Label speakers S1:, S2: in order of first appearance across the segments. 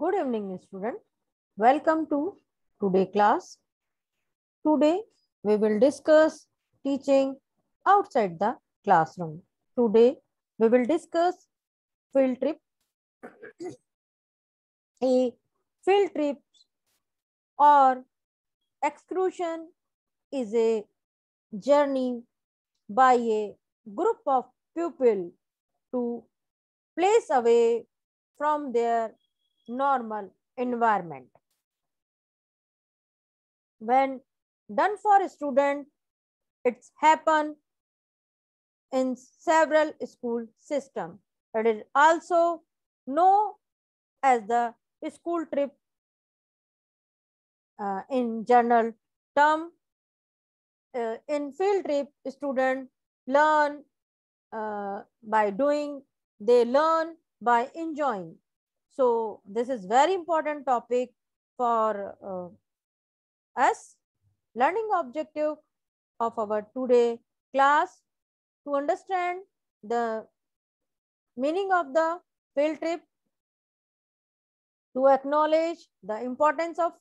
S1: Good evening, student. Welcome to today class. Today we will discuss teaching outside the classroom. Today we will discuss field trip. A field trip or excursion is a journey by a group of people to place away from their normal environment. When done for a student, it's happen in several school system. It is also known as the school trip in general term. In field trip, students learn by doing, they learn by enjoying. So this is very important topic for us. Learning objective of our today class to understand the meaning of the field trip, to acknowledge the importance of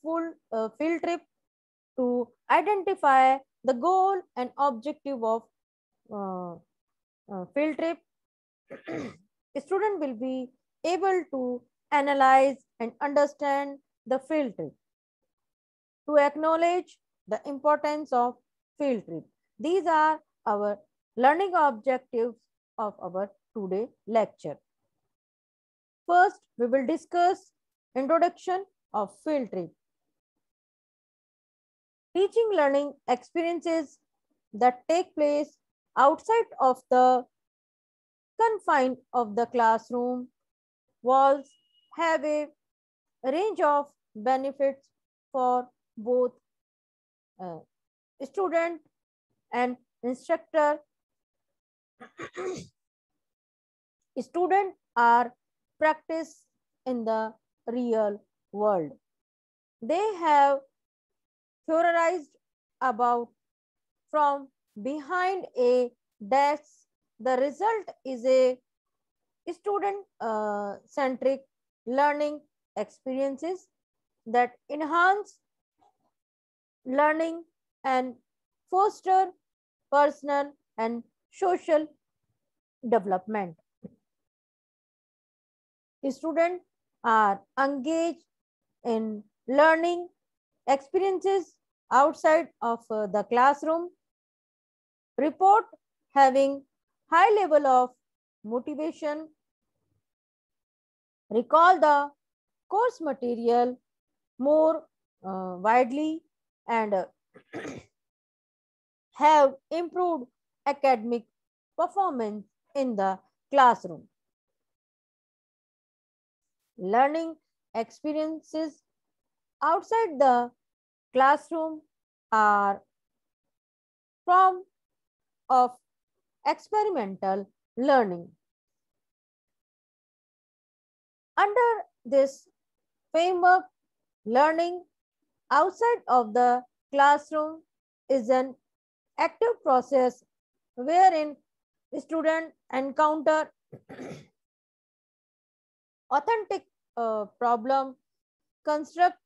S1: field trip, to identify the goal and objective of uh, field trip. Student will be able to analyze and understand the field trip, to acknowledge the importance of field trip. These are our learning objectives of our today lecture. First, we will discuss introduction of field trip. Teaching learning experiences that take place outside of the confine of the classroom walls have a range of benefits for both uh, student and instructor. Students are practiced in the real world. They have theorized about from behind a desk. The result is a student centric learning experiences that enhance learning and foster personal and social development. Students are engaged in learning experiences outside of the classroom, report having high level of motivation, recall the course material more widely, and have improved academic performance in the classroom. Learning experiences outside the classroom are form of experimental learning. Under this framework, learning outside of the classroom is an active process wherein students encounter authentic problem, construct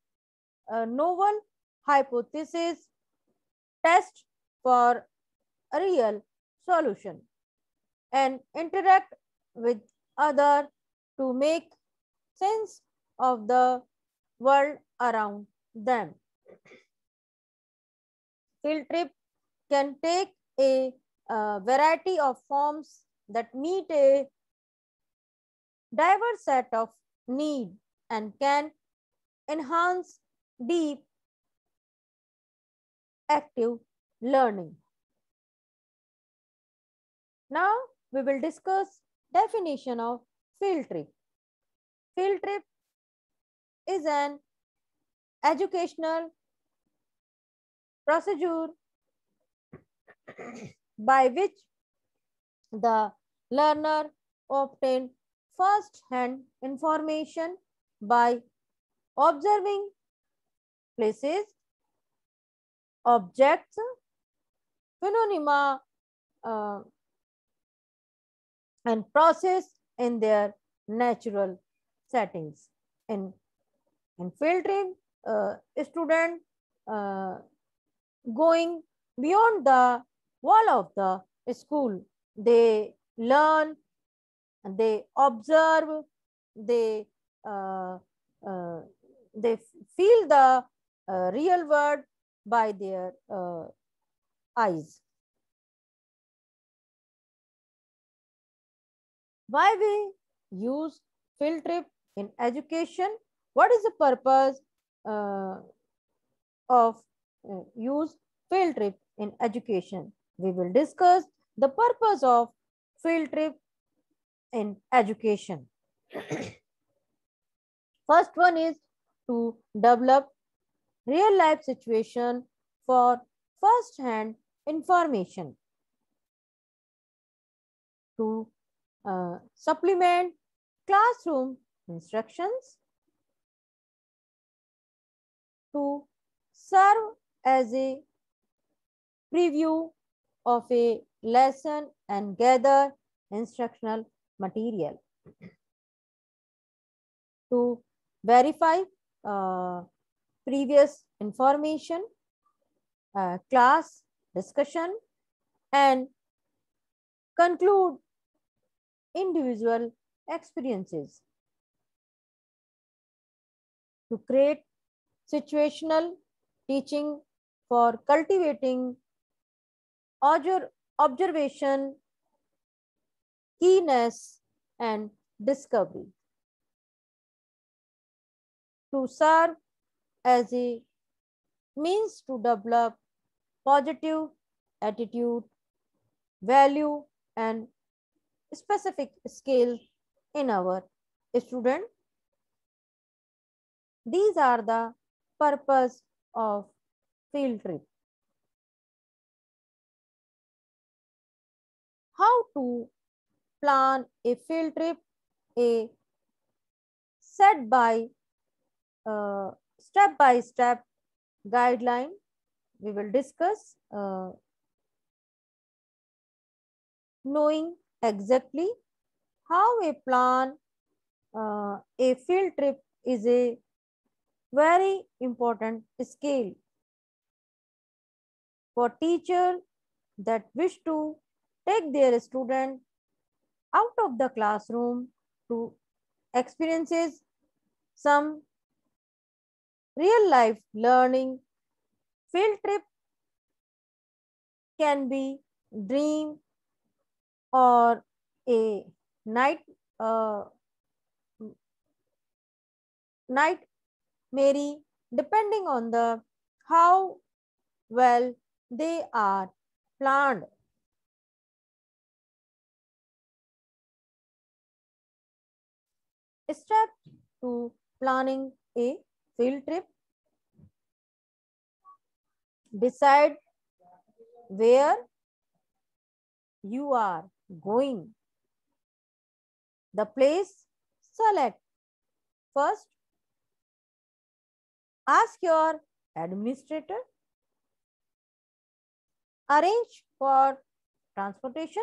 S1: a novel hypothesis, test for a real solution, and interact with other to make sense of the world around them. Field trip can take a variety of forms that meet a diverse set of need and can enhance deep active learning. Now we will discuss definition of field trip. Field trip is an educational procedure by which the learner obtain first-hand information by observing places, objects, phenomena, and process in their natural settings. In In field trip, student going beyond the wall of the school. They learn, they observe, they uh, uh, they feel the real world by their eyes. Why we use field trip in education? What is the purpose of use field trip in education? We will discuss the purpose of field trip in education. First one is to develop real life situation for first hand information, to supplement classroom instructions, to serve as a preview of a lesson and gather instructional material, to verify previous information, class discussion, and conclude individual experiences, to create situational teaching for cultivating observation, keenness, and discovery, to serve as a means to develop positive attitude, value, and specific skill in our student. These are the purpose of field trip. How to plan a field trip? A set by step-by-step guideline we will discuss. Knowing exactly how a plan a field trip is a very important skill for teachers that wish to take their student out of the classroom to experiences some real life learning. Field trip can be dream or a night uh, night merry, depending on the how well they are planned. Step to planning a field trip: decide where you are going. The place, select. First, ask your administrator. Arrange for transportation.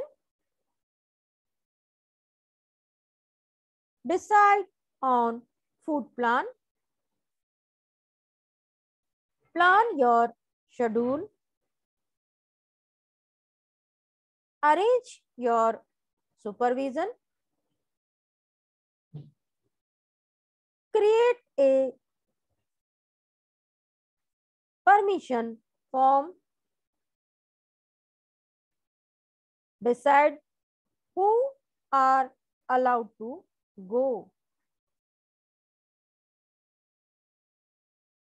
S1: Decide on food plan. Plan your schedule. Arrange your supervision. Create a permission form. Decide who are allowed to go.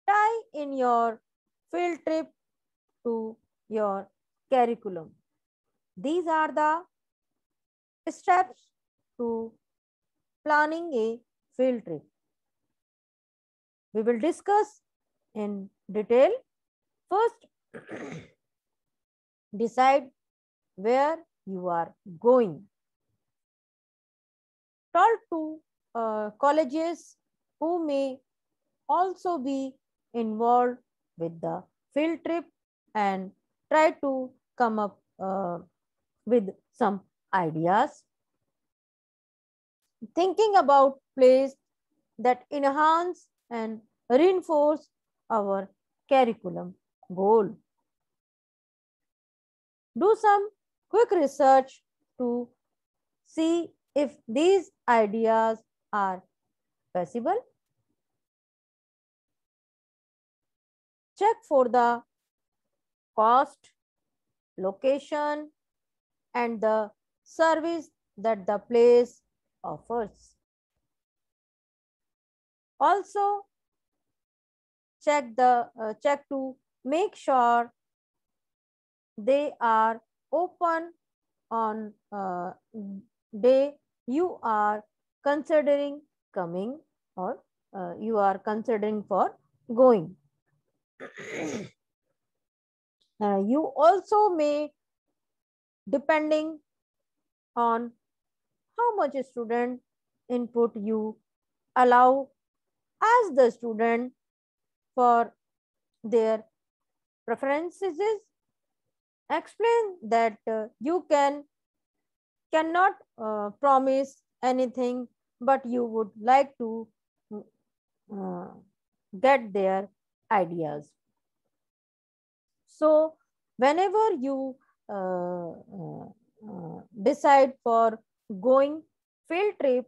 S1: Tie in your field trip to your curriculum. These are the steps to planning a field trip. We will discuss in detail. First, decide where you are going. Talk to colleges who may also be involved with the field trip and try to come up with some ideas. Thinking about plays that enhance and reinforce our curriculum goal. Do some quick research to see if these ideas are possible. Check for the cost, location, and the service that the place offers. Also, check to make sure they are open on day you are considering coming or you are considering for going. You also may, depending on how much student input you allow, ask the student for their preferences. Explain that you cannot promise anything, but you would like to uh, get their ideas. So whenever you decide for going field trip,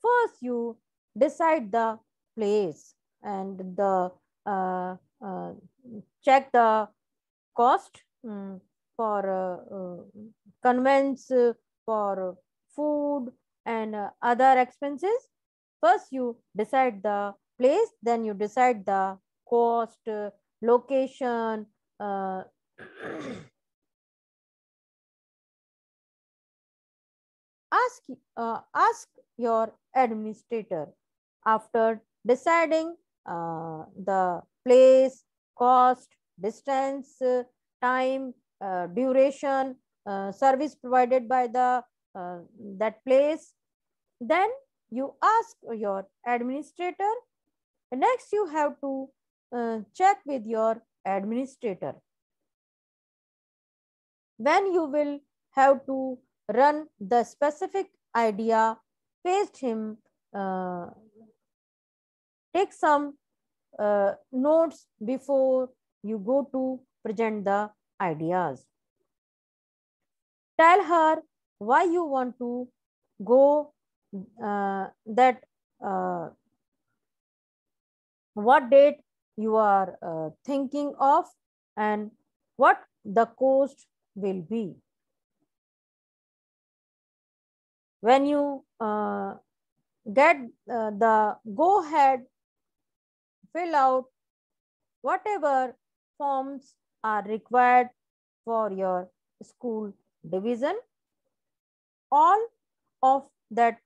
S1: first you decide the place and the check the cost for conveyance, for food and other expenses. First you decide the place, then you decide the cost, location. Ask your administrator after deciding the place, cost, distance, time, duration, service provided by the that place. Then you ask your administrator. Next you have to check with your administrator when you will have to run the specific idea. Paste him, take some notes before you go to present the ideas. Tell her why you want to go, that what date you are thinking of, and what the cost will be. When you get the go ahead, fill out whatever forms are required for your school division. All of that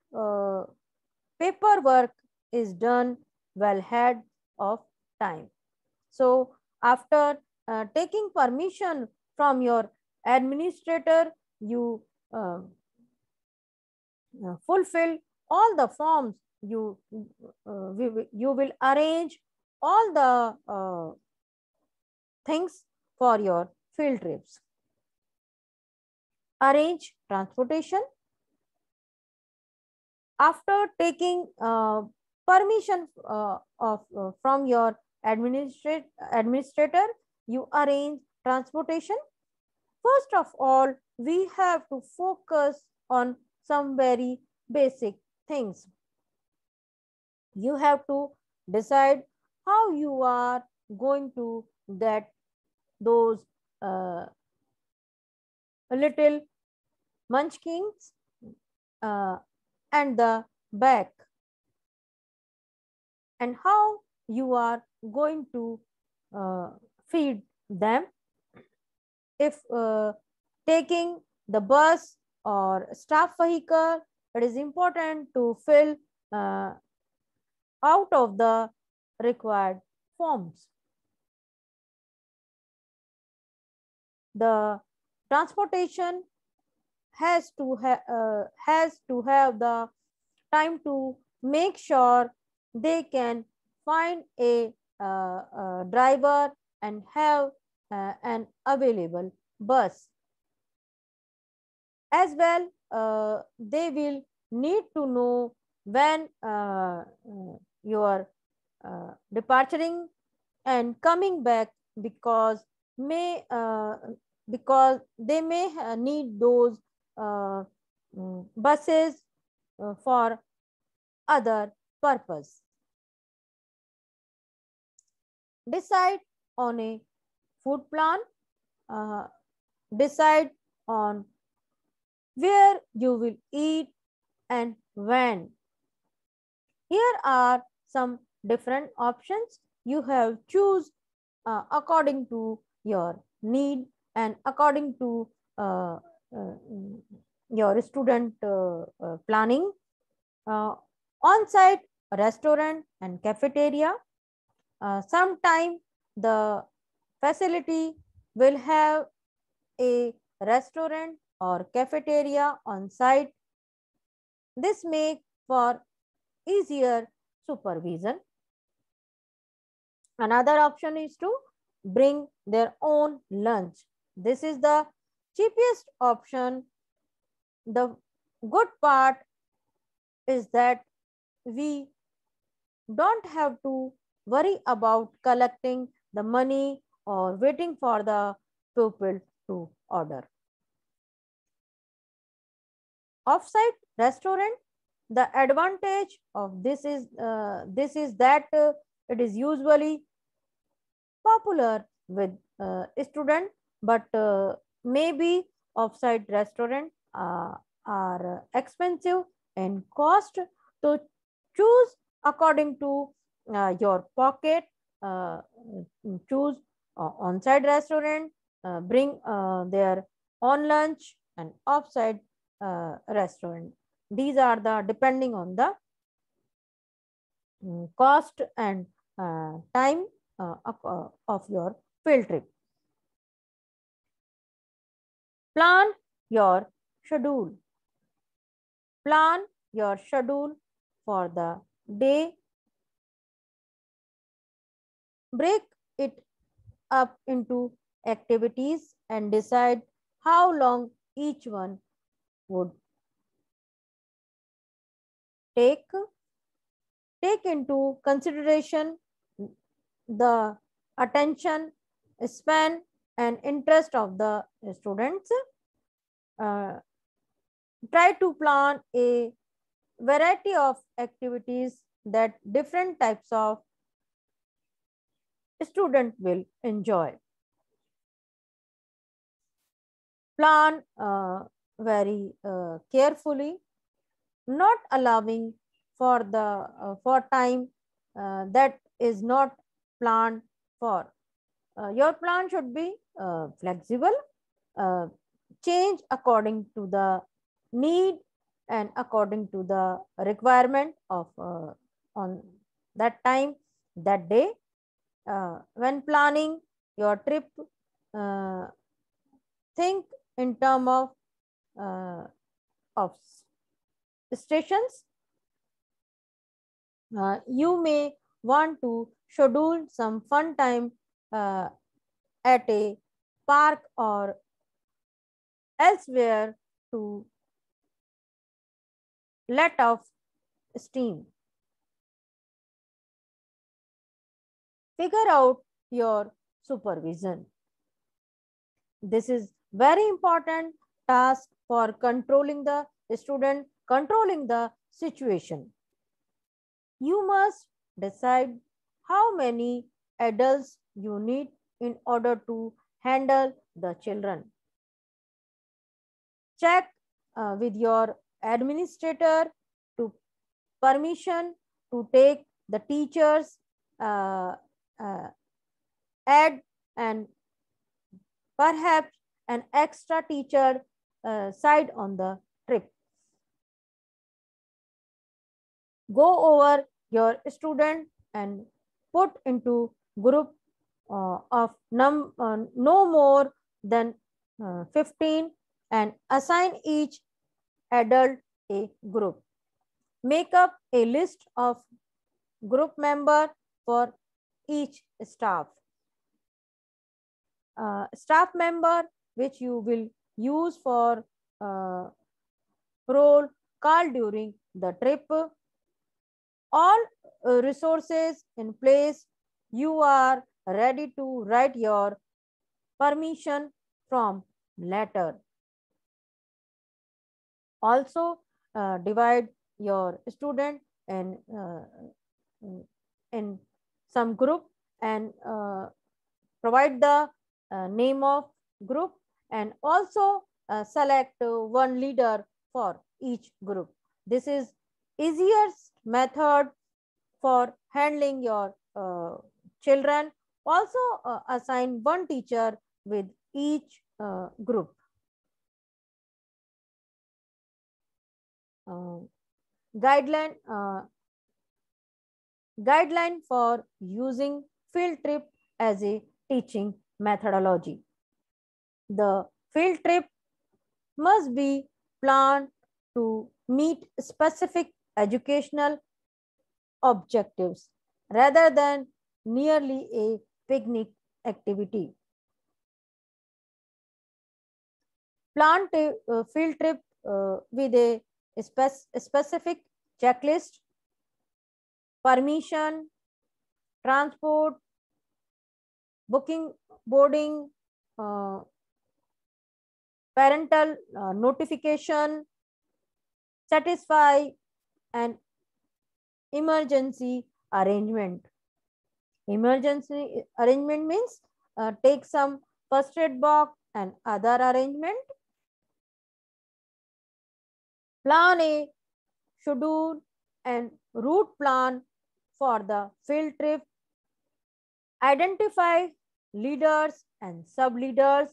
S1: paperwork is done well ahead of time. So after taking permission from your administrator, you fulfill all the forms. You will arrange all the things for your field trips. Arrange transportation. After taking permission from your administrator, you arrange transportation. First of all, we have to focus on some very basic things. You have to decide how you are going to get those little munchkins and the bag, and how you are going to feed them. If taking the bus or staff vehicle, it is important to fill out of the required forms. The transportation has to have the time to make sure they can find a driver and have an available bus. As well, they will need to know when your departing and coming back because may because they may need those buses for other purpose. Decide on a food plan. Decide on where you will eat and when. Here are some different options. You have choose according to your need and according to your student planning. On-site restaurant and cafeteria. Sometime the facility will have a restaurant or cafeteria on site. This make for easier supervision. Another option is to bring their own lunch. This is the cheapest option. The good part is that we don't have to worry about collecting the money or waiting for the pupil to order. Offsite restaurant, the advantage of this is that it is usually popular with student, but maybe offsite restaurant are expensive and cost. To choose according to your pocket. Choose on-site restaurant, bring their on lunch, and off-site restaurant. These are the depending on the cost and time of your field trip. Plan your schedule. Plan your schedule for the day. Break it up into activities and decide how long each one would take. Take into consideration the attention span and interest of the students. Try to plan a variety of activities that different types of student will enjoy. Plan very carefully, not allowing for the for time that is not planned for. Your plan should be flexible, change according to the need and according to the requirement of on that time, that day. When planning your trip, think in terms of stations. You may want to schedule some fun time at a park or elsewhere to let off steam. Figure out your supervision. This is very important task for controlling the student, controlling the situation. You must decide how many adults you need in order to handle the children. Check with your administrator to permission to take the teachers, add and perhaps an extra teacher side on the trip. Go over your student and put into group of no more than 15 and assign each adult a group. Make up a list of group member for each staff. Staff member which you will use for roll call during the trip. All resources in place, you are ready to write your permission from letter. Also, divide your student in some group and provide the name of group, and also select one leader for each group. This is easiest method for handling your children. Also assign one teacher with each group. Guideline for using field trip as a teaching methodology. The field trip must be planned to meet specific educational objectives rather than merely a picnic activity. Plan a field trip with a specific checklist, permission, transport, booking, boarding, parental notification, satisfy, and emergency arrangement. Emergency arrangement means take some first aid box and other arrangement. Plan a schedule and route plan for the field trip. Identify leaders and sub-leaders.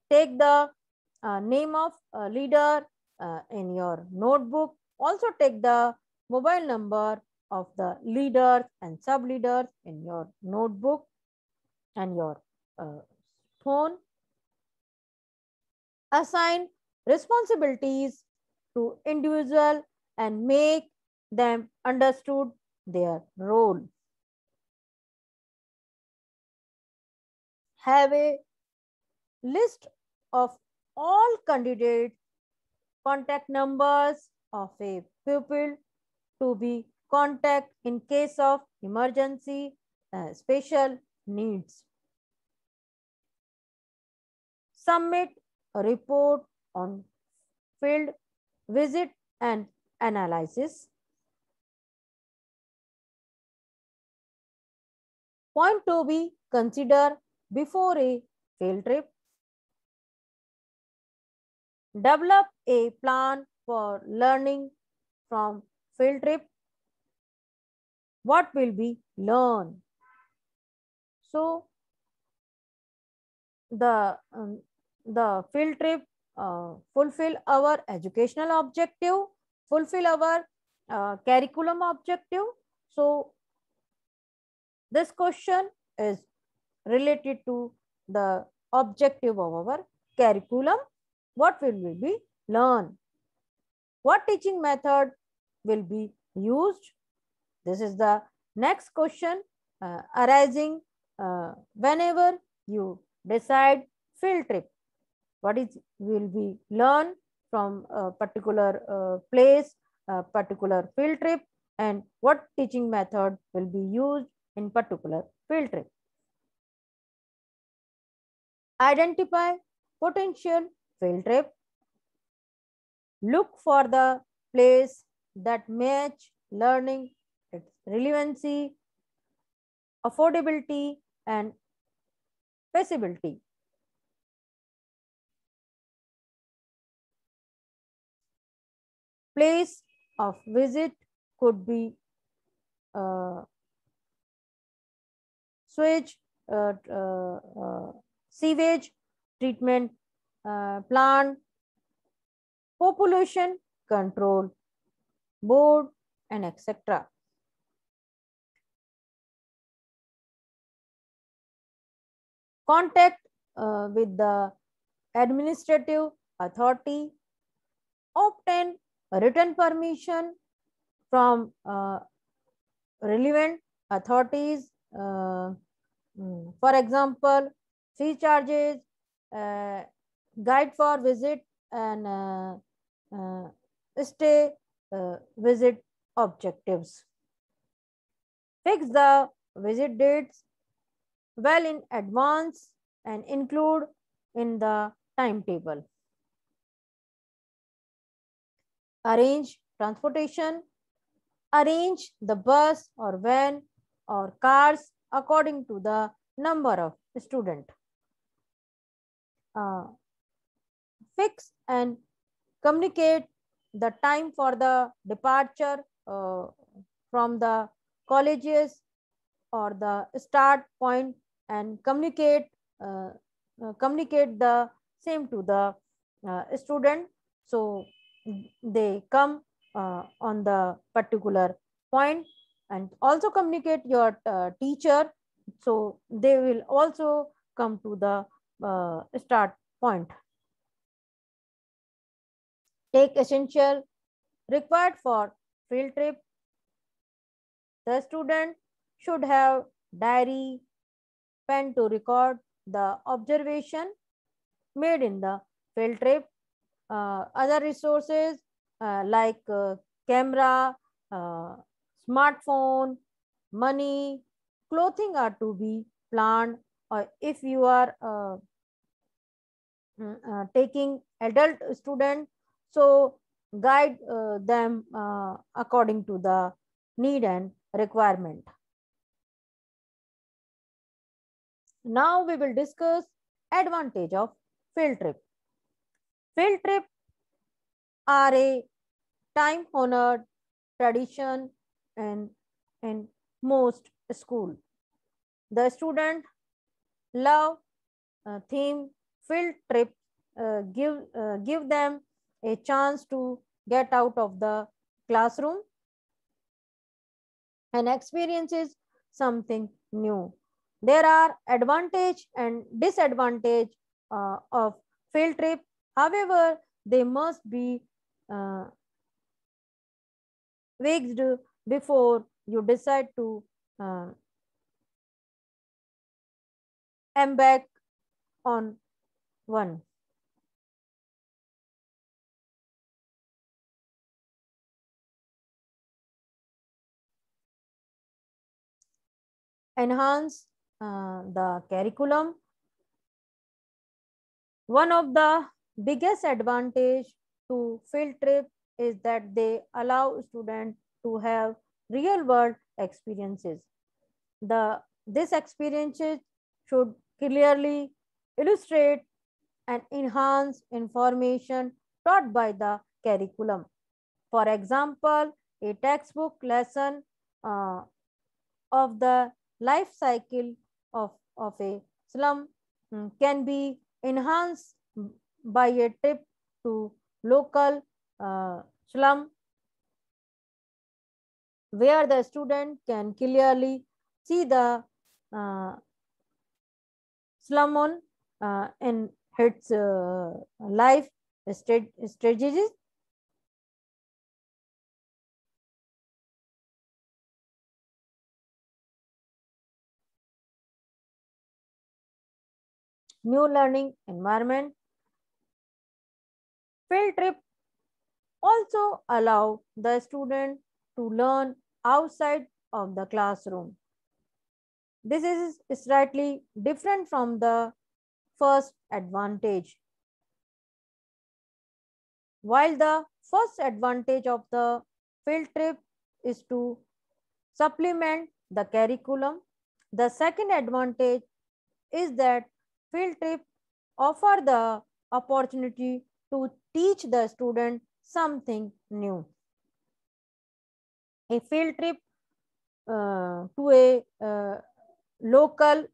S1: Take the name of a leader in your notebook. Also take the mobile number of the leaders and sub-leaders in your notebook and your phone. Assign responsibilities to individual and make them understood their role. Have a list of all candidates, contact numbers of a pupil to be contact in case of emergency, special needs. Submit a report on field visit and analysis. Point to be considered before a field trip. Develop a plan for learning from field trip. What will be learned? So the field trip fulfill our educational objective, fulfill our curriculum objective. So this question is related to the objective of our curriculum. What will we be learn? What teaching method will be used? This is the next question arising whenever you decide field trip. What is will be learn from a particular place, a particular field trip, and what teaching method will be used in particular field trip. Identify potential field trip. Look for the place that match learning, its relevancy, affordability, and feasibility. Place of visit could be sewage treatment plant, population control board, and etc. Contact with the administrative authority, obtain written permission from relevant authorities. For example, fee charges, guide for visit, and stay visit objectives. Fix the visit dates well in advance and include in the timetable. Arrange transportation. Arrange the bus or van or cars according to the number of students. Fix and communicate the time for the departure from the colleges or the start point, and communicate the same to the student, so they come on the particular point, and also communicate your teacher, so they will also come to the start point. Take essential required for field trip. The student should have diary, pen to record the observation made in the field trip. Other resources like camera, smartphone, money, clothing are to be planned, or if you are taking adult student, so guide them according to the need and requirement. Now we will discuss advantage of field trip. Field trip are a time honored tradition in most school. The student love theme field trip, give them a chance to get out of the classroom and experiences something new. There are advantage and disadvantage of field trip. However, they must be weighed before you decide to embark on one. Enhance the curriculum. One of the biggest advantage to field trip is that they allow students to have real world experiences. This experiences should clearly illustrate and enhance information taught by the curriculum. For example, a textbook lesson of the life cycle of a slum can be enhanced by a trip to local slum, where the student can clearly see the uh, slum on in its life strategies. New learning environment. Field trip also allow the student to learn outside of the classroom. This is slightly different from the first advantage. While the first advantage of the field trip is to supplement the curriculum, the second advantage is that field trip offer the opportunity to teach the student something new. A field trip to a local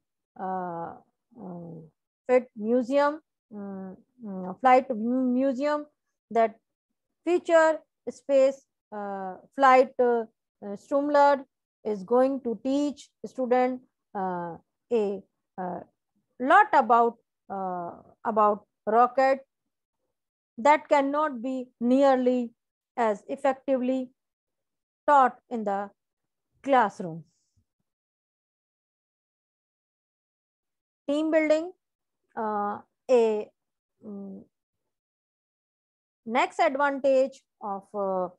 S1: fit museum, flight museum that feature space flight Stumler is going to teach student a lot about rocket that cannot be nearly as effectively taught in the classroom. Team building, a next advantage of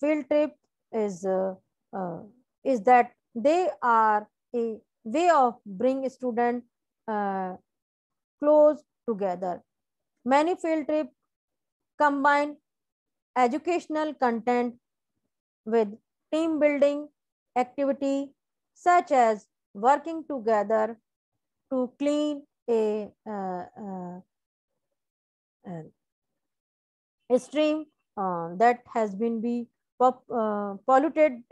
S1: field trip is that they are a way of bring student close together. Many field trips combine educational content with team building activity such as working together to clean a stream that has been polluted.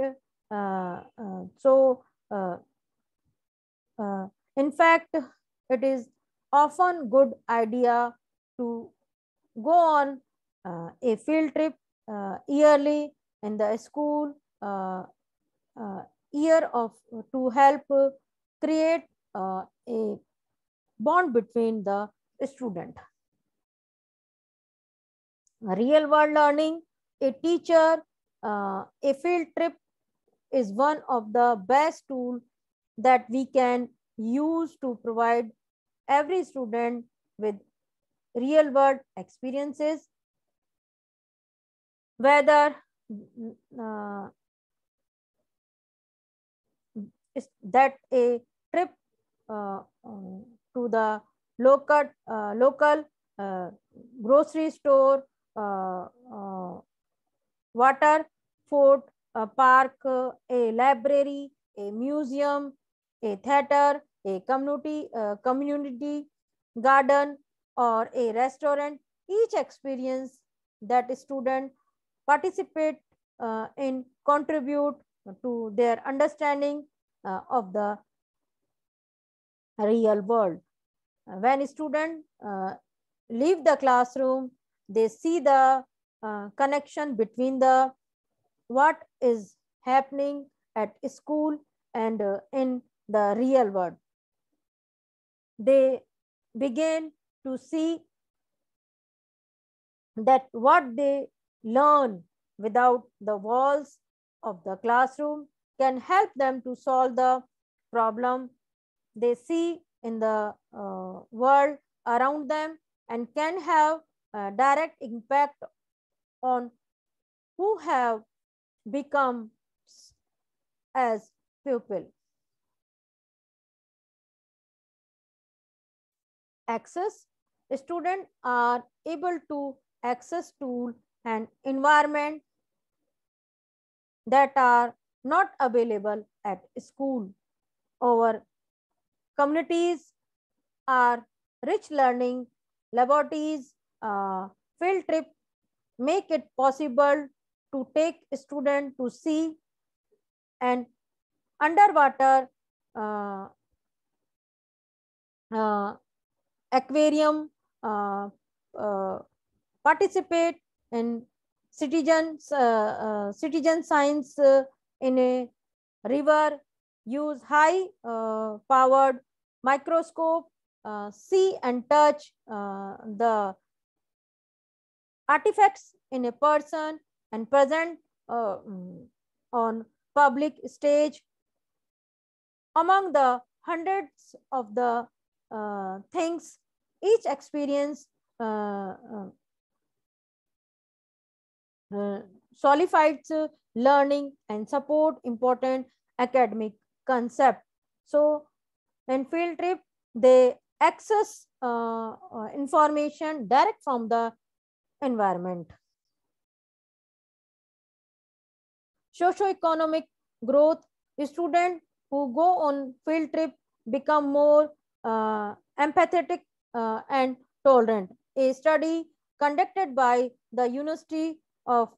S1: So, uh, in fact, it is often good idea to go on a field trip yearly in the school year of to help create a bond between the student. Real world learning, a teacher, a field trip is one of the best tools that we can use to provide every student with real world experiences, whether uh, is that a trip to the local grocery store, water fort, a park, a library, a museum, a theater, a community garden, or a restaurant. Each experience that student participate in contribute to their understanding of the real world. When students leave the classroom, they see the connection between the what is happening at school and in the real world. They begin to see that what they learn without the walls of the classroom can help them to solve the problem they see in the world around them and can have a direct impact on who have become as pupil. Access, students are able to access tool and environment that are not available at school. Our communities are rich learning laboratories, field trip make it possible to take students to see and underwater uh, uh, aquarium, uh, participate in citizen science in a river, use high powered microscope, see and touch the artifacts in a person and present on public stage. Among the hundreds of the things, each experience solidifies learning and support important academic concept. So in field trip, they access information direct from the environment. Socioeconomic growth, students who go on field trip become more empathetic and tolerant. A study conducted by the University of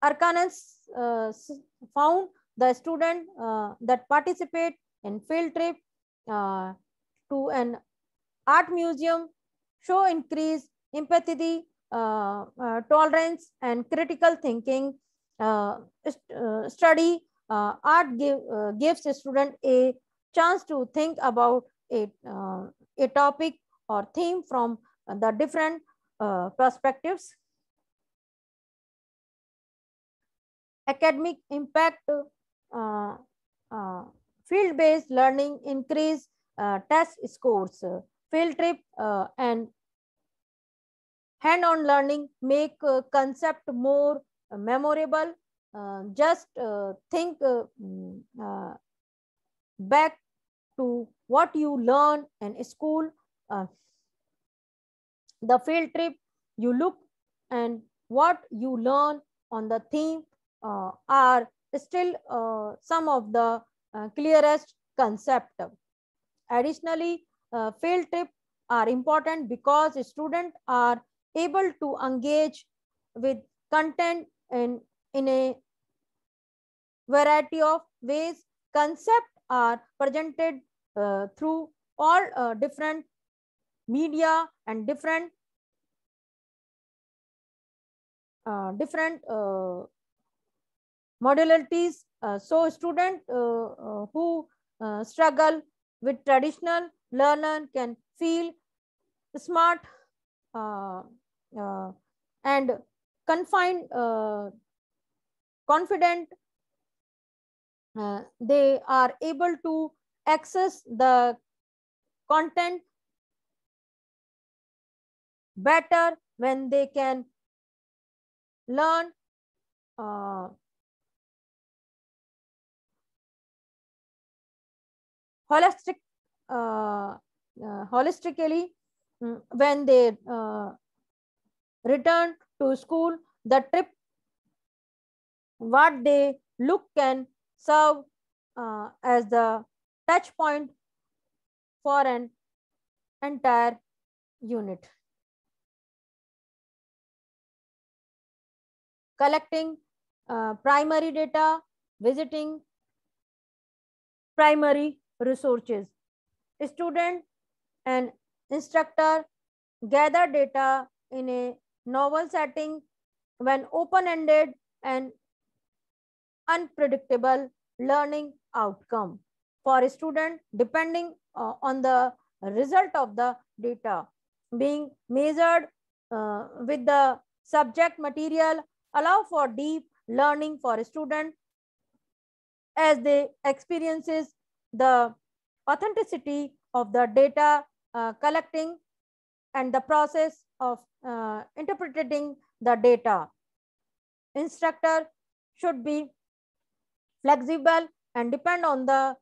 S1: Arkansas found the student that participate in field trip uh, to an art museum show increased empathy, tolerance, and critical thinking. Study art gives a student a chance to think about a topic or theme from the different perspectives. Academic impact, uh, field-based learning increase test scores, field trip and Hand-on learning make concept more memorable. Just think back to what you learn in school, uh, the field trip you look, and what you learn on the theme are still some of the clearest concept. Additionally, field trips are important because students are able to engage with content in a variety of ways. Concepts are presented through all different media and different modalities. So students who struggle with traditional learner can feel smart uh, uh, and confined, confident. They are able to access the content better when they can learn uh, holistic holistically. When they return to school, the trip what they look can serve as the touch point for an entire unit. Collecting primary data, visiting primary resources. Student and instructor gather data in a novel setting when open-ended and unpredictable learning outcome for a student depending on the result of the data being measured with the subject material allow for deep learning for a student as they experiences the authenticity of the data collecting and the process of interpreting the data. Instructor should be flexible and depend on the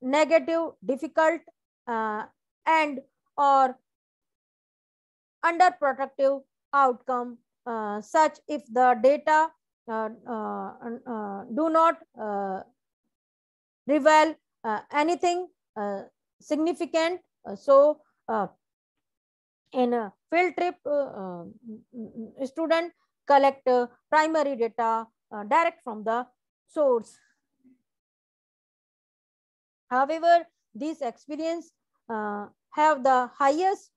S1: negative, difficult, and or underprotective outcome, such if the data do not reveal anything significant. So, in a field trip, student collect primary data direct from the source. However, these experience have the highest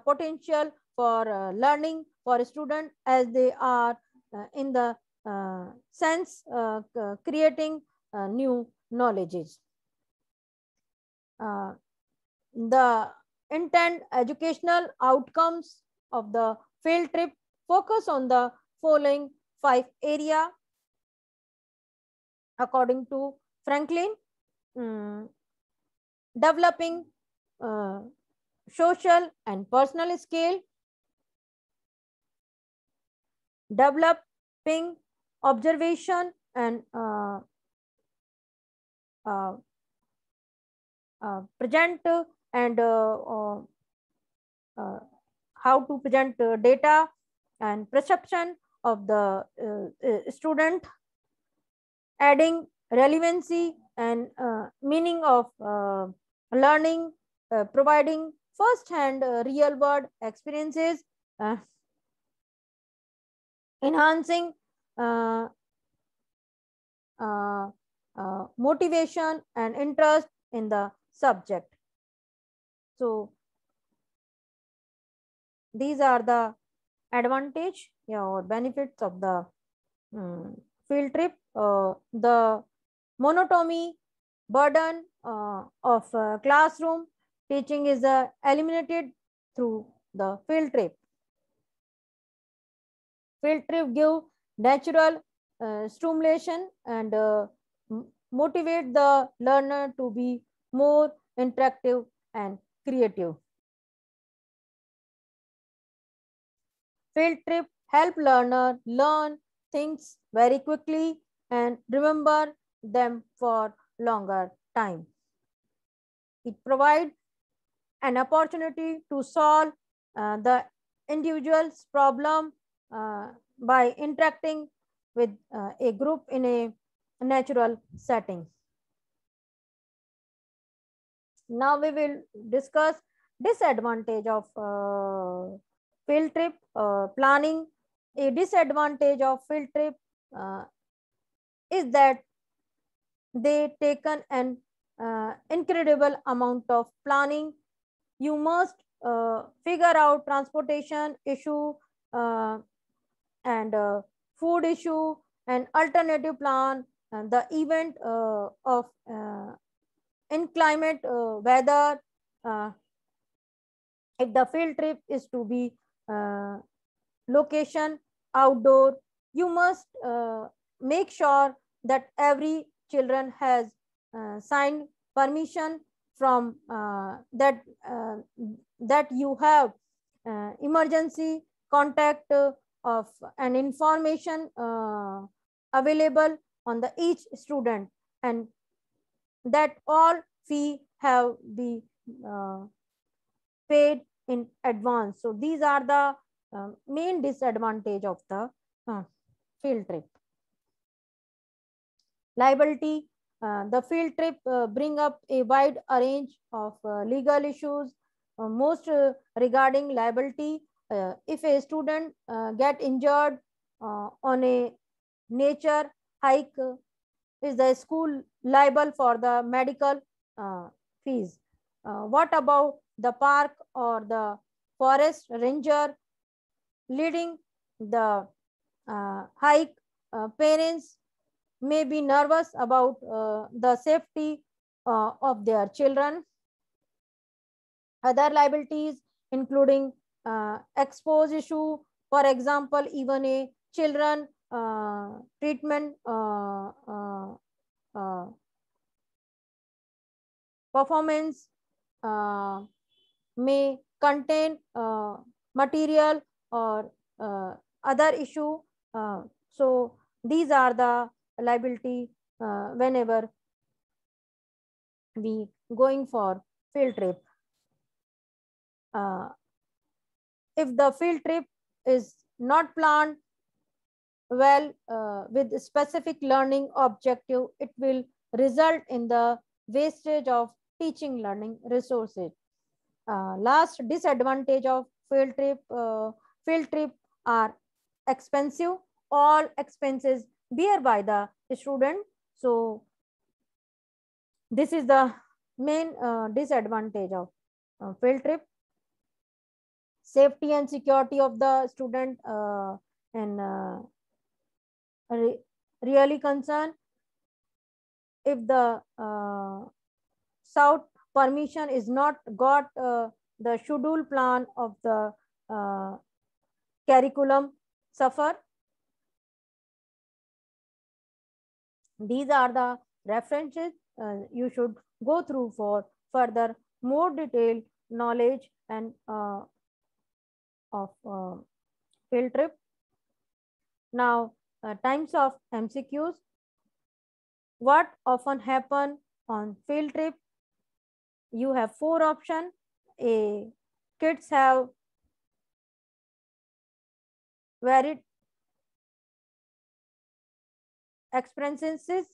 S1: potential for learning for a student as they are in the sense creating new knowledges. The intent educational outcomes of the field trip focus on the following 5 area according to Franklin. Developing social and personal skill, developing observation and present and how to present data and perception of the student, adding relevancy and meaning of learning, providing first-hand real-world experiences, enhancing uh, motivation and interest in the subject. So these are the advantage or benefits of the field trip. The monotony burden of classroom teaching is eliminated through the field trip. Field trip give natural stimulation and motivate the learner to be more interactive and creative. Field trip help learner learn things very quickly and remember them for longer time. It provides an opportunity to solve the individual's problem by interacting with a group in a natural setting. Now we will discuss disadvantage of field trip planning. A disadvantage of field trip is that they taken an incredible amount of planning. You must figure out transportation issue and food issue and alternative plan and the event of inclement weather. If the field trip is to be location outdoor, you must make sure that every children has signed permission from that you have emergency contact of an information available on the each student, and that all fee have be paid in advance. So these are the main disadvantage of the field trip. Liability. The field trip bring up a wide range of legal issues, most regarding liability. If a student get injured on a nature hike, is the school liable for the medical fees? What about the park or the forest ranger leading the hike? Parents may be nervous about the safety of their children. Other liabilities including expose issue, for example, even a children treatment performance may contain material or other issue. So these are the liability whenever we going for field trip. If the field trip is not planned well with specific learning objective, it will result in the wastage of teaching learning resources. Last disadvantage of field trip are expensive. All expenses bear by the student. So this is the main disadvantage of field trip. Safety and security of the student and really concerned. If the South permission is not got, the schedule plan of the curriculum suffer. These are the references you should go through for further more detailed knowledge and of field trip. Now, types of MCQs. What often happen on field trip? You have 4 options. Kids have varied experiences.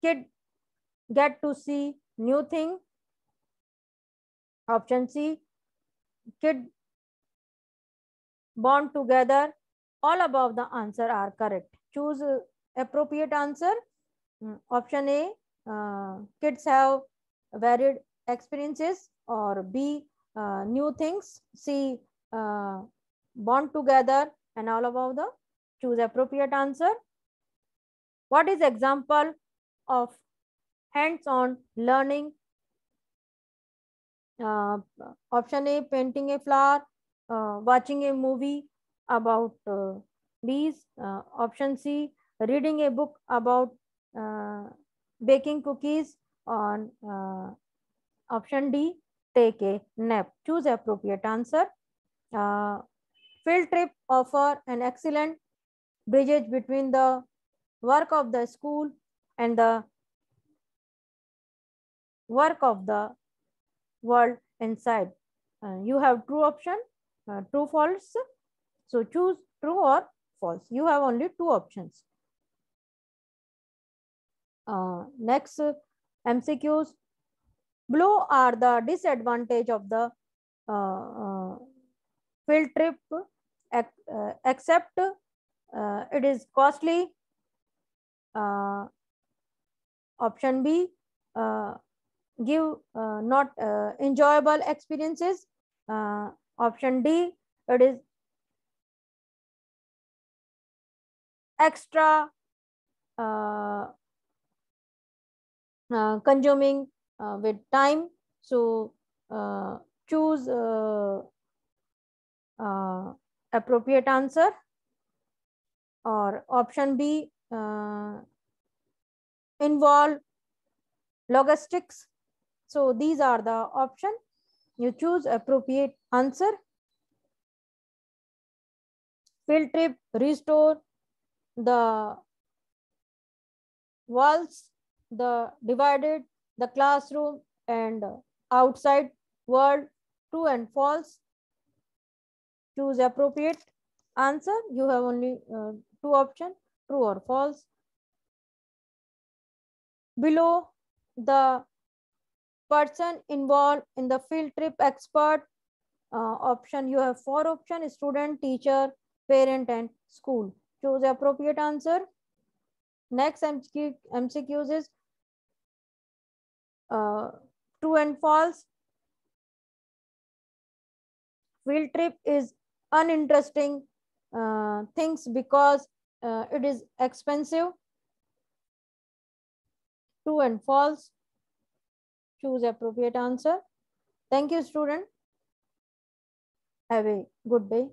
S1: Kid get to see new thing. Option C, kid bond together. All above the answer are correct. Choose appropriate answer. Option A, kids have varied experiences, or B, new things. C, bond together, and all above the choose appropriate answer. What is example of hands-on learning? Option A, painting a flower, watching a movie about bees. Option C, reading a book about baking cookies. On option D, take a nap. Choose appropriate answer. Field trip offer an excellent bridge between the work of the school and the work of the world inside. You have true option, true, false. So choose true or false. You have only two options. Next, MCQs. Below are the disadvantage of the field trip, except it is costly. Option B, give not enjoyable experiences. Option D, it is extra consuming with time. So choose appropriate answer. Or option B, involve logistics. So these are the option. You choose appropriate answer. Field trip restore the walls, the divided the classroom and outside world. True and false. Choose appropriate answer. You have only two options, true or false. Below, the person involved in the field trip expert option, you have four options: student, teacher, parent and school. Choose appropriate answer. Next MCQs is true and false. Field trip is uninteresting things because it is expensive. True and false. Choose appropriate answer. Thank you, student. Have a good day.